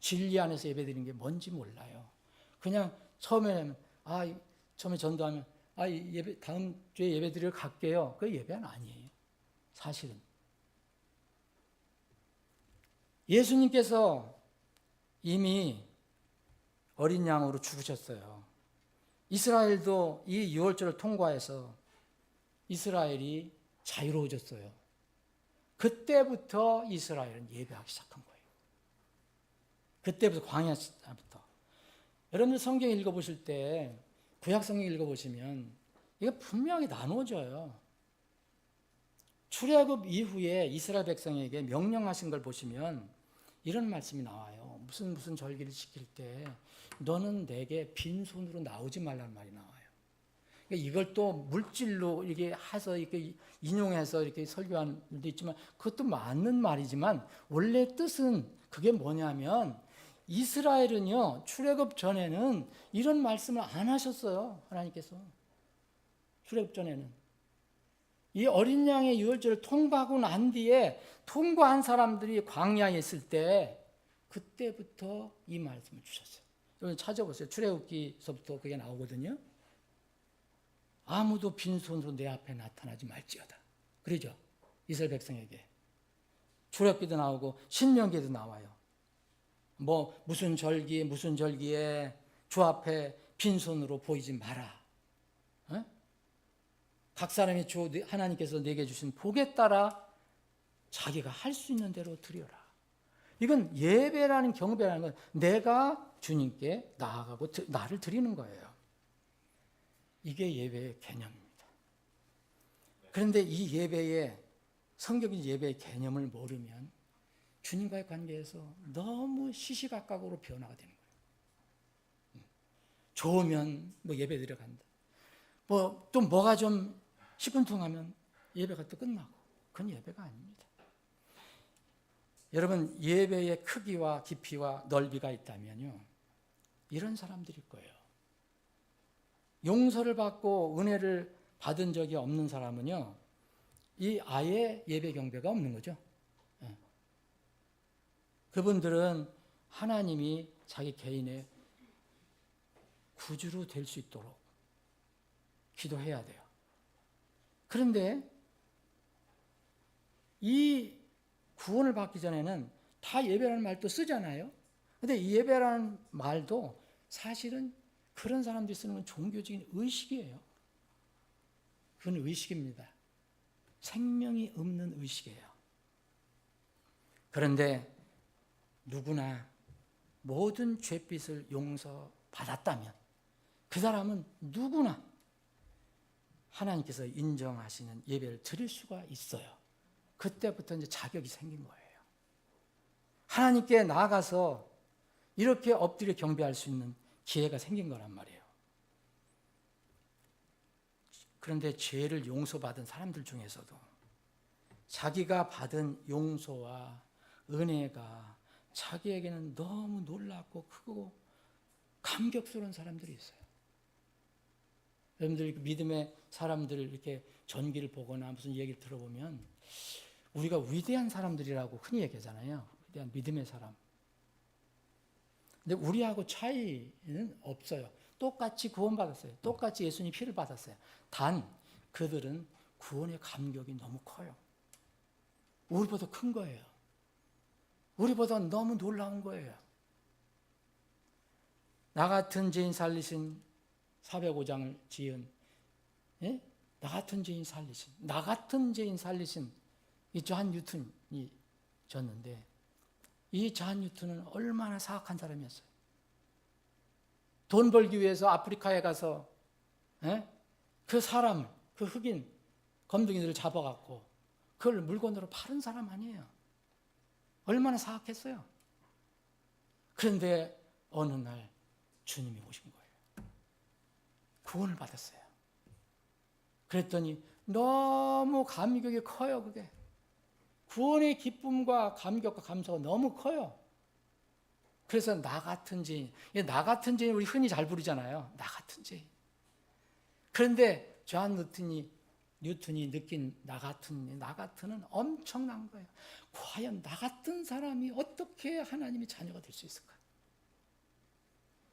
진리 안에서 예배드리는 게 뭔지 몰라요. 그냥 처음에 전도하면 예배, 다음 주에 예배드리러 갈게요. 그게 예배는 아니에요. 사실은 예수님께서 이미 어린 양으로 죽으셨어요. 이스라엘도 이 유월절을 통과해서 이스라엘이 자유로워졌어요. 그때부터 이스라엘은 예배하기 시작한 거예요. 그때부터 광야부터. 여러분들 성경 읽어보실 때, 구약 성경 읽어보시면 이게 분명히 나눠져요. 출애굽 이후에 이스라엘 백성에게 명령하신 걸 보시면 이런 말씀이 나와요. 무슨 절기를 지킬 때 너는 내게 빈손으로 나오지 말라는 말이 나와요. 그러니까 이걸 또 물질로 이렇게 해서 이렇게 인용해서 이렇게 설교하는 분도 있지만 그것도 맞는 말이지만 원래 뜻은 그게 뭐냐면, 이스라엘은요 출애굽 전에는 이런 말씀을 안 하셨어요. 하나님께서 출애굽 전에는 이 어린 양의 유월절을 통과하고 난 뒤에 통과한 사람들이 광야에 있을 때 그때부터 이 말씀을 주셨어요. 여러분 찾아보세요. 출애굽기서부터 그게 나오거든요. 아무도 빈손으로 내 앞에 나타나지 말지어다. 그러죠. 이스라엘 백성에게. 출애굽기도 나오고 신명기도 나와요. 뭐 무슨 절기에 주 앞에 빈손으로 보이지 마라. 각 사람이 주 하나님께서 내게 주신 복에 따라 자기가 할 수 있는 대로 드려라. 이건 예배라는, 경배라는 건 내가 주님께 나아가고 나를 드리는 거예요. 이게 예배의 개념입니다. 그런데 이 예배의, 성경적인 예배의 개념을 모르면 주님과의 관계에서 너무 시시각각으로 변화가 되는 거예요. 좋으면 뭐 예배 드려 간다. 또 뭐가 좀 시큰둥하면 예배가 또 끝나고, 그건 예배가 아닙니다. 여러분, 예배의 크기와 깊이와 넓이가 있다면요, 이런 사람들일 거예요. 용서를 받고 은혜를 받은 적이 없는 사람은요, 이 아예 예배 경배가 없는 거죠. 그분들은 하나님이 자기 개인의 구주로 될 수 있도록 기도해야 돼요. 그런데 이 구원을 받기 전에는 다 예배라는 말도 쓰잖아요. 근데 이 예배라는 말도 사실은 그런 사람들이 쓰는 건 종교적인 의식이에요. 그건 의식입니다. 생명이 없는 의식이에요. 그런데 누구나 모든 죄빚을 용서받았다면 그 사람은 누구나 하나님께서 인정하시는 예배를 드릴 수가 있어요. 그때부터 이제 자격이 생긴 거예요. 하나님께 나아가서 이렇게 엎드려 경배할 수 있는 기회가 생긴 거란 말이에요. 그런데 죄를 용서받은 사람들 중에서도 자기가 받은 용서와 은혜가 자기에게는 너무 놀랍고 크고 감격스러운 사람들이 있어요. 여러분들 믿음의 사람들 이렇게 전기를 보거나 무슨 얘기를 들어보면 우리가 위대한 사람들이라고 흔히 얘기하잖아요. 위대한 믿음의 사람. 근데 우리하고 차이는 없어요. 똑같이 구원받았어요. 똑같이 예수님 피를 받았어요. 단 그들은 구원의 감격이 너무 커요. 우리보다 큰 거예요. 우리보다 너무 놀라운 거예요. 나 같은 죄인 살리신 405장을 지은, 예? 나 같은 죄인 살리신 이 존 뉴턴이 졌는데, 이 존 뉴턴은 얼마나 사악한 사람이었어요. 돈 벌기 위해서 아프리카에 가서 그 사람을, 그 흑인 검둥이들을 잡아갖고 그걸 물건으로 파는 사람 아니에요. 얼마나 사악했어요. 그런데 어느 날 주님이 오신 거예요. 구원을 받았어요. 그랬더니 너무 감격이 커요. 그게 구원의 기쁨과 감격과 감사가 너무 커요. 그래서 나 같은 죄인, 나 같은 죄인 우리 흔히 잘 부르잖아요. 나 같은 죄인. 그런데 존 뉴턴이 느낀 나 같은은 엄청난 거예요. 과연 나 같은 사람이 어떻게 하나님의 자녀가 될 수 있을까?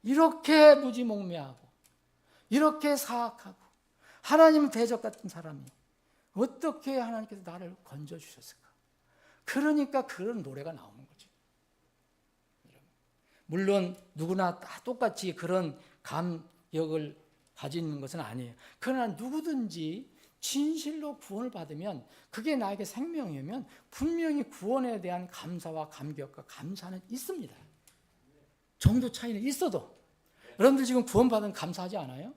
이렇게 무지몽매하고 이렇게 사악하고 하나님 대적 같은 사람이 어떻게 하나님께서 나를 건져주셨을까? 그러니까 그런 노래가 나오는 거죠. 물론 누구나 다 똑같이 그런 감격을 가지는 것은 아니에요. 그러나 누구든지 진실로 구원을 받으면 그게 나에게 생명이면 분명히 구원에 대한 감사와 감격과 감사는 있습니다. 정도 차이는 있어도 여러분들 지금 구원받은 감사하지 않아요?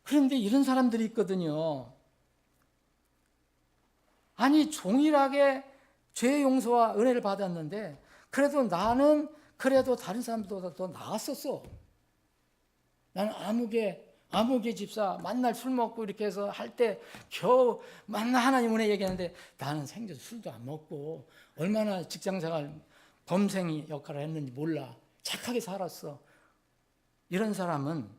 그런데 이런 사람들이 있거든요. 아니 종일하게 죄 용서와 은혜를 받았는데 그래도 나는 그래도 다른 사람들보다 더 나았었어. 나는 아무개 집사 만날 술 먹고 이렇게 해서 할 때 겨우 만나 하나님 은혜 얘기하는데 나는 생전 술도 안 먹고 얼마나 직장생활 범생이 역할을 했는지 몰라. 착하게 살았어. 이런 사람은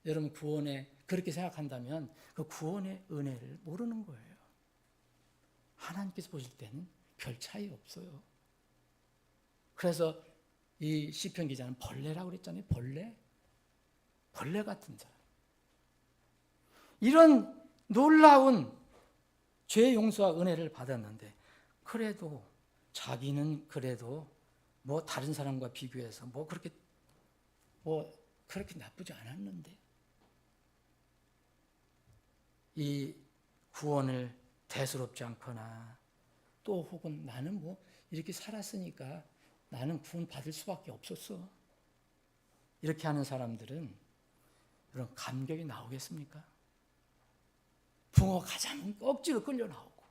여러분 구원에 그렇게 생각한다면 그 구원의 은혜를 모르는 거예요. 하나님께서 보실 때는 별 차이 없어요. 그래서 이 시편 기자는 벌레라고 그랬잖아요. 벌레 같은 사람. 이런 놀라운 죄 용서와 은혜를 받았는데 그래도 자기는 그래도 뭐 다른 사람과 비교해서 그렇게 나쁘지 않았는데 이 구원을 대수롭지 않거나 또 혹은 나는 뭐 이렇게 살았으니까 나는 구원 받을 수밖에 없었어. 이렇게 하는 사람들은 그런 감격이 나오겠습니까? 붕어가 가장 억지로 끌려 나오고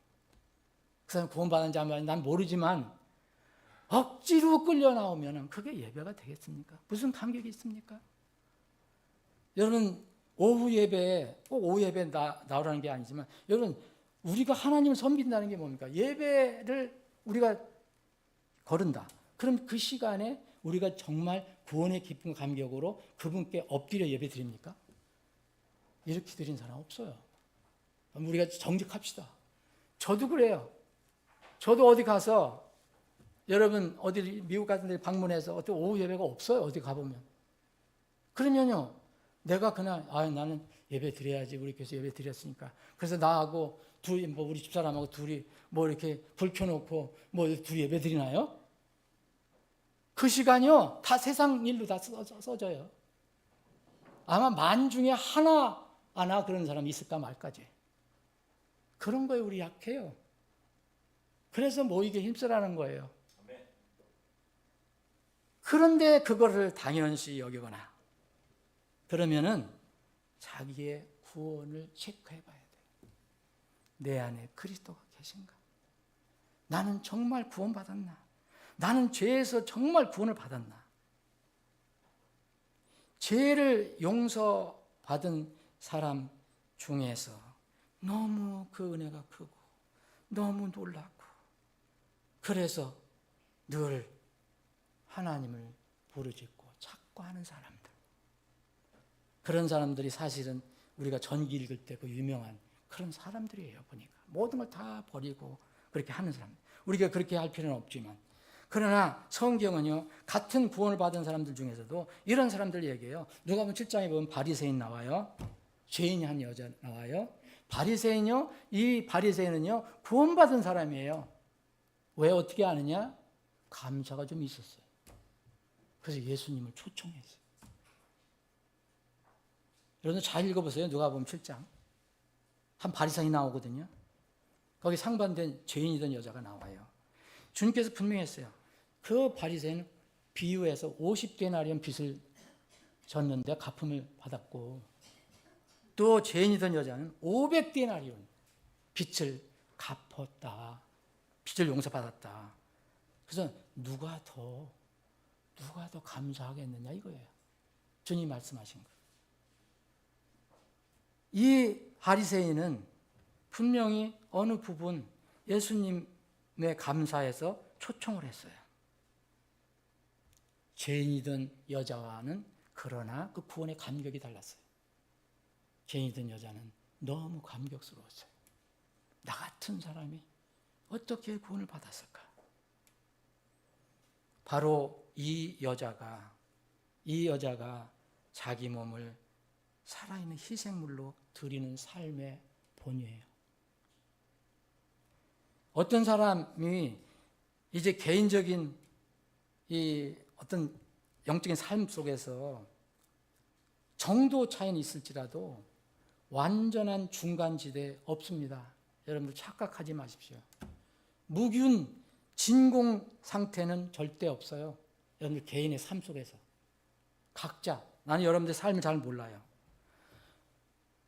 그 사람 구원받은지 안 받은지 난 모르지만 억지로 끌려 나오면 그게 예배가 되겠습니까? 무슨 감격이 있습니까? 여러분 오후 예배에 꼭 오후 예배에 나오라는 게 아니지만 여러분 우리가 하나님을 섬긴다는 게 뭡니까? 예배를 우리가 거른다. 그럼 그 시간에 우리가 정말 구원의 기쁨 감격으로 그분께 엎드려 예배 드립니까? 이렇게 드린 사람 없어요. 우리가 정직합시다. 저도 그래요. 저도 어디 가서 여러분 어디 미국 같은 데 방문해서 어떻게 오후 예배가 없어요. 어디 가보면. 그러면요. 내가 그냥 나는 예배 드려야지. 우리 교회에서 예배 드렸으니까. 그래서 나하고 둘이 우리 집사람하고 둘이 이렇게 불 켜놓고 둘이 예배 드리나요? 그 시간이요. 다 세상 일로 다 써져요. 아마 만 중에 하나 그런 사람이 있을까 말까지. 그런 거에 우리 약해요. 그래서 모이게 힘쓰라는 거예요. 그런데 그거를 당연시 여기거나 그러면은 자기의 구원을 체크해 봐야 돼요. 내 안에 그리스도가 계신가? 나는 정말 구원받았나? 나는 죄에서 정말 구원을 받았나? 죄를 용서받은 사람 중에서 너무 그 은혜가 크고 너무 놀랍고 그래서 늘 하나님을 부르짖고 찾고 하는 사람들. 그런 사람들이 사실은 우리가 전기 읽을 때 그 유명한 그런 사람들이에요. 보니까 모든 걸 다 버리고 그렇게 하는 사람들. 우리가 그렇게 할 필요는 없지만 그러나 성경은요 같은 구원을 받은 사람들 중에서도 이런 사람들 얘기해요. 누가복음 7장에 보면 바리새인 나와요. 죄인이 한 여자 나와요. 바리새인요, 이 바리새인은요 구원받은 사람이에요. 왜 어떻게 아느냐? 감사가 좀 있었어요. 그래서 예수님을 초청했어요. 여러분 잘 읽어보세요. 누가복음 7장. 한 바리새인이 나오거든요. 거기 상반된 죄인이던 여자가 나와요. 주님께서 분명히 했어요. 그 바리새인은 비유해서 50데나리온 빚을 졌는데 갚음을 받았고 또 죄인이던 여자는 500데나리온 빚을 갚았다. 빚을 용서받았다. 그래서 누가 더 감사하겠느냐 이거예요. 주님이 말씀하신 거. 이 바리새인은 분명히 어느 부분 예수님의 감사에서 초청을 했어요. 죄인이던 여자와는 그러나 그 구원의 감격이 달랐어요. 죄인이던 여자는 너무 감격스러웠어요. 나 같은 사람이 어떻게 구원을 받았을까? 바로 이 여자가 자기 몸을 살아있는 희생물로 드리는 삶의 본이에요. 어떤 사람이 이제 개인적인 이 어떤 영적인 삶 속에서 정도 차이는 있을지라도 완전한 중간지대 없습니다. 여러분들 착각하지 마십시오. 무균 진공 상태는 절대 없어요. 여러분들 개인의 삶 속에서 각자, 나는 여러분들 삶을 잘 몰라요.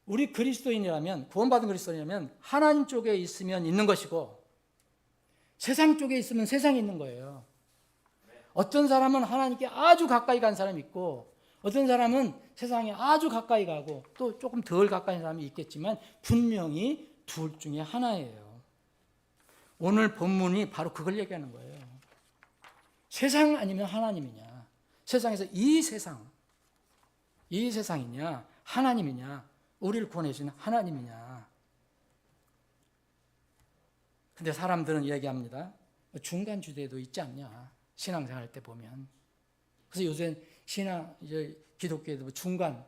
우리 그리스도인이라면, 구원받은 그리스도인이라면 하나님 쪽에 있으면 있는 것이고 세상 쪽에 있으면 세상에 있는 거예요. 어떤 사람은 하나님께 아주 가까이 간 사람이 있고 어떤 사람은 세상에 아주 가까이 가고 또 조금 덜 가까이 간 사람이 있겠지만 분명히 둘 중에 하나예요. 오늘 본문이 바로 그걸 얘기하는 거예요. 세상 아니면 하나님이냐? 세상에서 이 세상이냐? 하나님이냐? 우리를 구원해 주시는 하나님이냐? 근데 사람들은 얘기합니다. 중간지대도 있지 않냐? 신앙생활 때 보면. 그래서 요새 이제 기독교에도 중간,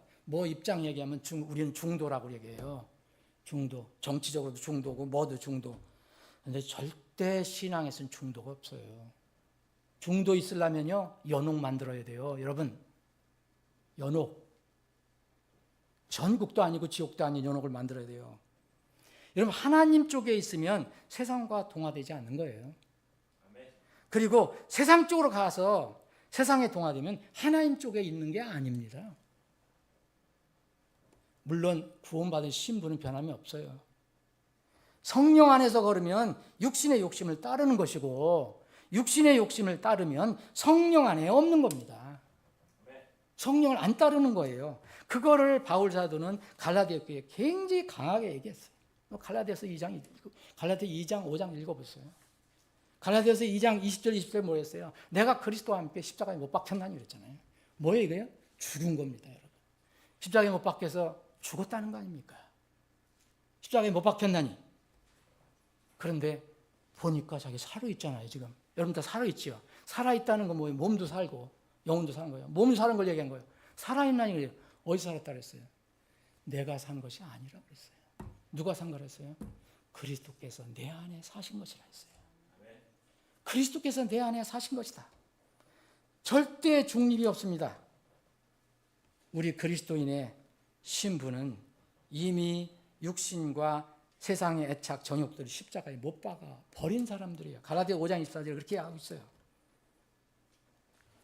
입장 얘기하면 우리는 중도라고 얘기해요. 중도. 정치적으로도 중도고, 뭐도 중도. 근데 절대 신앙에서는 중도가 없어요. 중도 있으려면요, 연옥 만들어야 돼요. 여러분, 연옥. 전국도 아니고 지옥도 아닌 연옥을 만들어야 돼요. 여러분, 하나님 쪽에 있으면 세상과 동화되지 않는 거예요. 그리고 세상 쪽으로 가서 세상에 동화되면 하나님 쪽에 있는 게 아닙니다. 물론 구원받은 신분은 변함이 없어요. 성령 안에서 걸으면 육신의 욕심을 따르는 것이고 육신의 욕심을 따르면 성령 안에 없는 겁니다. 성령을 안 따르는 거예요. 그거를 바울 사도는 갈라디아 교회에 굉장히 강하게 얘기했어요. 갈라디아서 2장, 5장 읽어보세요. 갈라디아서 2장 20절 20절에 뭐였어요? 내가 그리스도와 함께 십자가에 못 박혔나니 그랬잖아요. 뭐예요 이거요? 죽은 겁니다, 여러분. 십자가에 못 박혀서 죽었다는 거 아닙니까? 십자가에 못 박혔나니. 그런데 보니까 자기 살아있잖아요, 지금. 여러분 다 살아있지요? 살아있다는 건 뭐예요? 몸도 살고 영혼도 사는 거예요. 몸이 사는 걸 얘기한 거예요. 살아있나니 그래요. 어디서 살았다 그랬어요? 내가 산 것이 아니라 그랬어요. 누가 산 거랬어요? 그리스도께서 내 안에 사신 것이라 했어요. 그리스도께서 내 안에 사신 것이다. 절대 중립이 없습니다. 우리 그리스도인의 신분은 이미 육신과 세상의 애착, 정욕들을 십자가에 못 박아 버린 사람들이에요. 갈라디아 5장 24절에 그렇게 하고 있어요.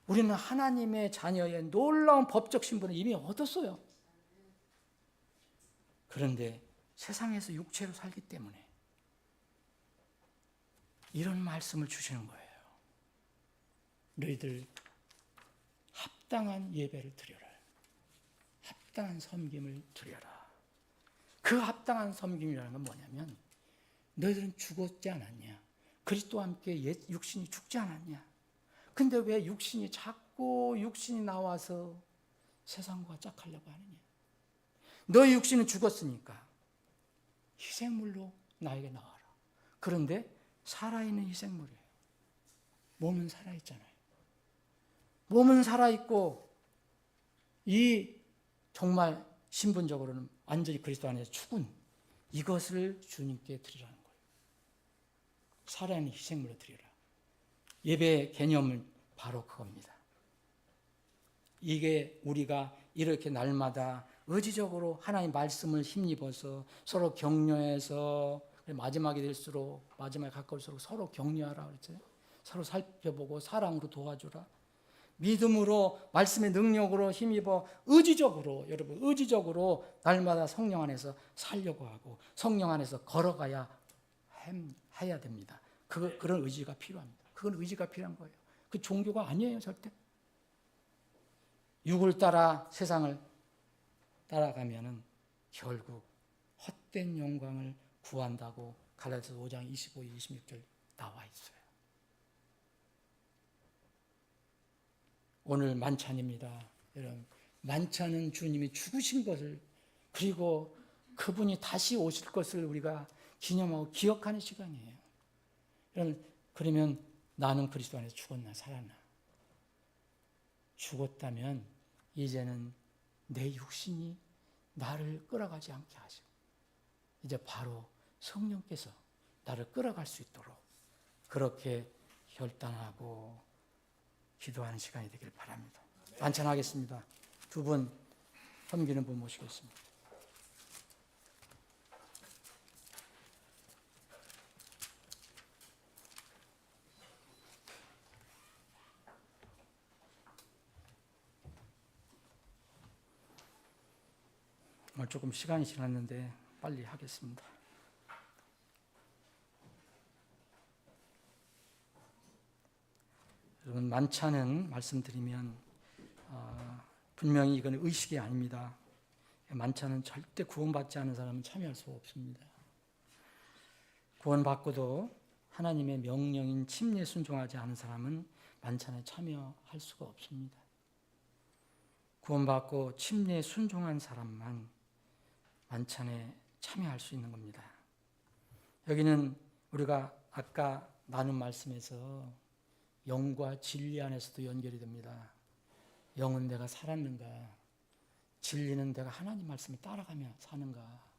우리는 하나님의 자녀의 놀라운 법적 신분을 이미 얻었어요. 그런데 세상에서 육체로 살기 때문에 이런 말씀을 주시는 거예요. 너희들 합당한 예배를 드려라. 합당한 섬김을 드려라. 그 합당한 섬김이라는 건 뭐냐면 너희들은 죽었지 않았냐? 그리스도와 함께 육신이 죽지 않았냐? 근데 왜 자꾸 육신이 나와서 세상과 짝하려고 하느냐? 너희 육신은 죽었으니까 희생물로 나에게 나와라. 그런데 살아있는 희생물이에요. 몸은 살아있잖아요. 몸은 살아있고 이 정말 신분적으로는 완전히 그리스도 안에서 죽은 이것을 주님께 드리라는 거예요. 살아있는 희생물로 드리라. 예배의 개념은 바로 그겁니다. 이게 우리가 이렇게 날마다 의지적으로 하나님 말씀을 힘입어서 서로 격려해서 마지막이 될수록 마지막에 가까울수록 서로 격려하라 그랬잖아요. 서로 살펴보고 사랑으로 도와주라. 믿음으로 말씀의 능력으로 힘입어 여러분 의지적으로 날마다 성령 안에서 살려고 하고 성령 안에서 걸어가야 해야 됩니다. 그런 의지가 필요합니다. 그건 의지가 필요한 거예요. 그 종교가 아니에요, 절대. 육을 따라 세상을 따라가면은 결국 헛된 영광을 구한다고 갈라디아서 5장 25, 26절 나와 있어요. 오늘 만찬입니다. 여러분, 만찬은 주님이 죽으신 것을 그리고 그분이 다시 오실 것을 우리가 기념하고 기억하는 시간이에요. 여러분, 그러면 나는 그리스도 안에서 죽었나 살았나? 죽었다면 이제는 내 육신이 나를 끌어가지 않게 하시고 이제 바로 성령께서 나를 끌어갈 수 있도록 그렇게 결단하고 기도하는 시간이 되길 바랍니다. 만찬하겠습니다. 두 분 섬기는 분 모시겠습니다. 오늘 조금 시간이 지났는데 빨리 하겠습니다. 여러분, 만찬은 말씀드리면 분명히 이건 의식이 아닙니다. 만찬은 절대 구원받지 않은 사람은 참여할 수 없습니다. 구원받고도 하나님의 명령인 침례 순종하지 않은 사람은 만찬에 참여할 수가 없습니다. 구원받고 침례 순종한 사람만 만찬에 참여할 수 있는 겁니다. 여기는 우리가 아까 나눈 말씀에서 영과 진리 안에서도 연결이 됩니다. 영은 내가 살았는가? 진리는 내가 하나님 말씀을 따라가며 사는가?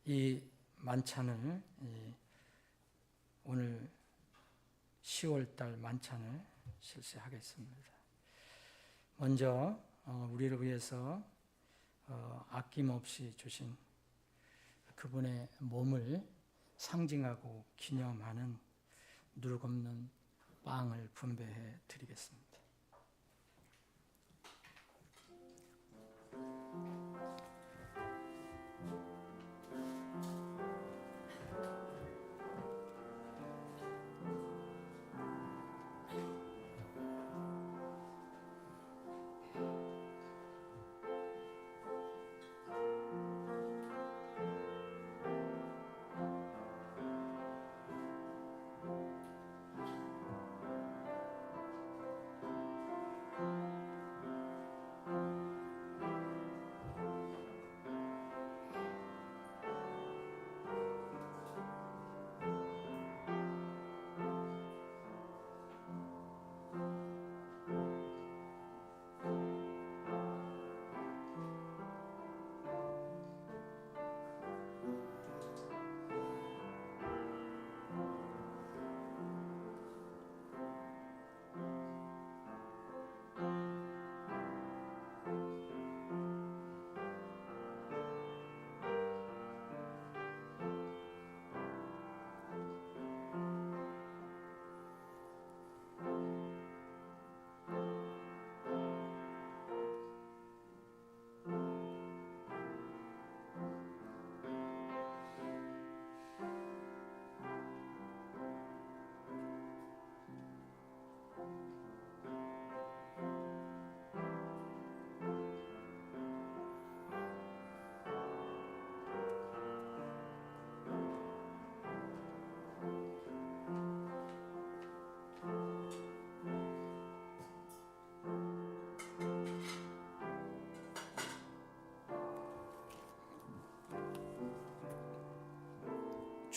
이 만찬을 오늘 10월달 만찬을 실시하겠습니다. 먼저 우리를 위해서 아낌없이 주신 그분의 몸을 상징하고 기념하는 누룩 없는 빵을 분배해 드리겠습니다.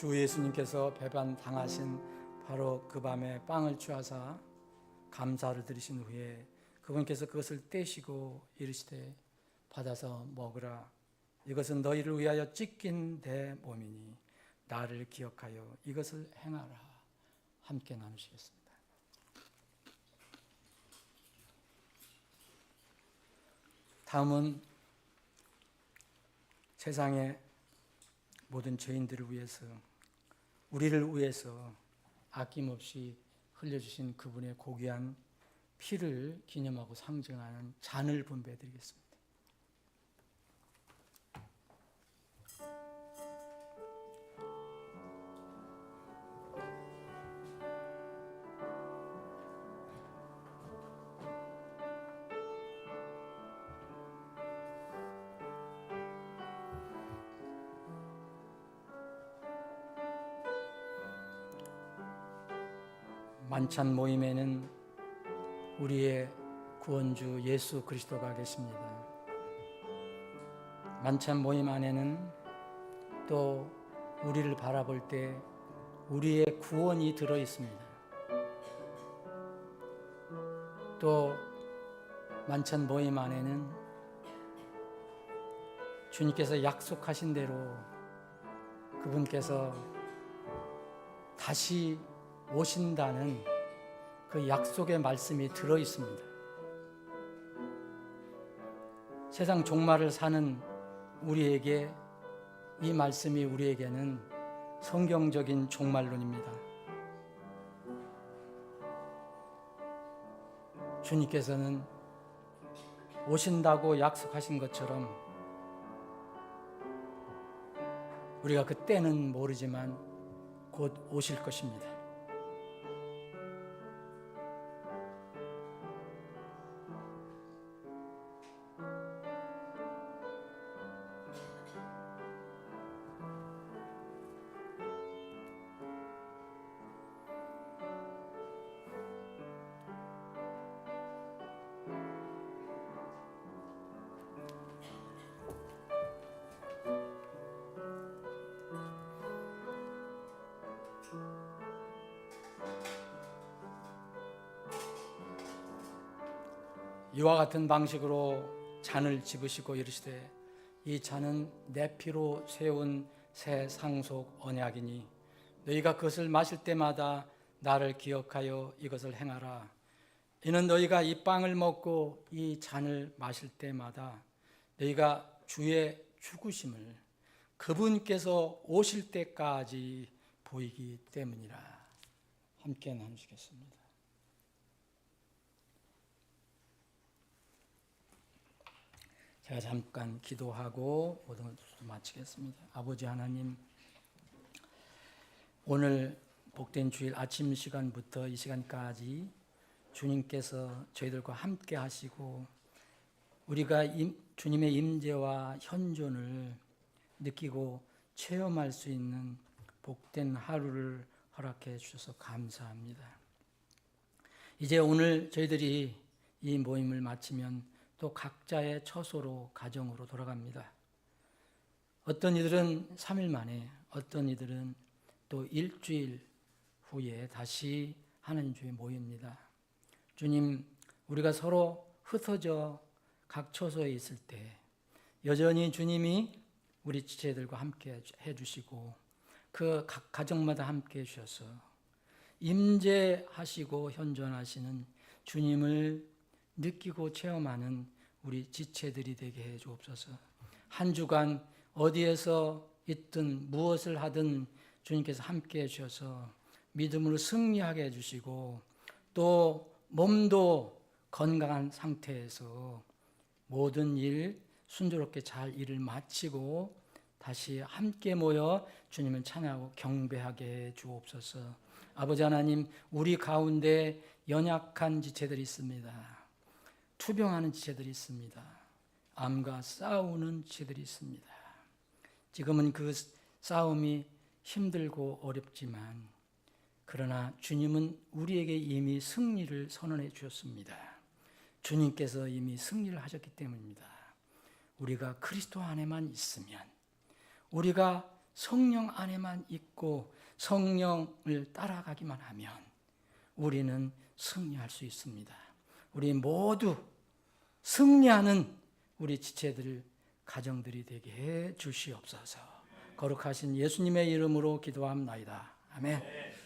주 예수님께서 배반 당하신 바로 그 밤에 빵을 취하사 감사를 드리신 후에 그분께서 그것을 떼시고 이르시되 받아서 먹으라. 이것은 너희를 위하여 찢긴 내 몸이니 나를 기억하여 이것을 행하라. 함께 나누시겠습니다. 다음은 세상의 모든 죄인들을 위해서, 우리를 위해서 아낌없이 흘려주신 그분의 고귀한 피를 기념하고 상징하는 잔을 분배해 드리겠습니다. 만찬 모임에는 우리의 구원주 예수 그리스도가 계십니다. 만찬 모임 안에는 또 우리를 바라볼 때 우리의 구원이 들어 있습니다. 또 만찬 모임 안에는 주님께서 약속하신 대로 그분께서 다시 오신다는 그 약속의 말씀이 들어 있습니다. 세상 종말을 사는 우리에게 이 말씀이 우리에게는 성경적인 종말론입니다. 주님께서는 오신다고 약속하신 것처럼 우리가 그때는 모르지만 곧 오실 것입니다. 이와 같은 방식으로 잔을 집으시고 이르시되 이 잔은 내 피로 세운 새 상속 언약이니 너희가 그것을 마실 때마다 나를 기억하여 이것을 행하라. 이는 너희가 이 빵을 먹고 이 잔을 마실 때마다 너희가 주의 죽으심을 그분께서 오실 때까지 보이기 때문이라. 함께 나누시겠습니다. 제가 잠깐 기도하고 모든 것을 마치겠습니다. 아버지 하나님, 오늘 복된 주일 아침 시간부터 이 시간까지 주님께서 저희들과 함께 하시고 우리가 주님의 임재와 현존을 느끼고 체험할 수 있는 복된 하루를 허락해 주셔서 감사합니다. 이제 오늘 저희들이 이 모임을 마치면 또 각자의 처소로 가정으로 돌아갑니다. 어떤 이들은 3일 만에, 어떤 이들은 또 일주일 후에 다시 하나님 주에 모입니다. 주님, 우리가 서로 흩어져 각 처소에 있을 때 여전히 주님이 우리 지체들과 함께 해주시고 그 각 가정마다 함께 해주셔서 임재하시고 현존하시는 주님을 느끼고 체험하는 우리 지체들이 되게 해 주옵소서. 한 주간 어디에서 있든 무엇을 하든 주님께서 함께 해 주셔서 믿음으로 승리하게 해 주시고 또 몸도 건강한 상태에서 모든 일 순조롭게 잘 일을 마치고 다시 함께 모여 주님을 찬양하고 경배하게 해 주옵소서. 아버지 하나님, 우리 가운데 연약한 지체들이 있습니다. 투병하는 지체들이 있습니다. 암과 싸우는 지체들이 있습니다. 지금은 그 싸움이 힘들고 어렵지만 그러나 주님은 우리에게 이미 승리를 선언해 주셨습니다. 주님께서 이미 승리를 하셨기 때문입니다. 우리가 그리스도 안에만 있으면, 우리가 성령 안에만 있고 성령을 따라가기만 하면 우리는 승리할 수 있습니다. 우리 모두 승리하는 우리 지체들, 가정들이 되게 해 주시옵소서. 거룩하신 예수님의 이름으로 기도합나이다. 아멘.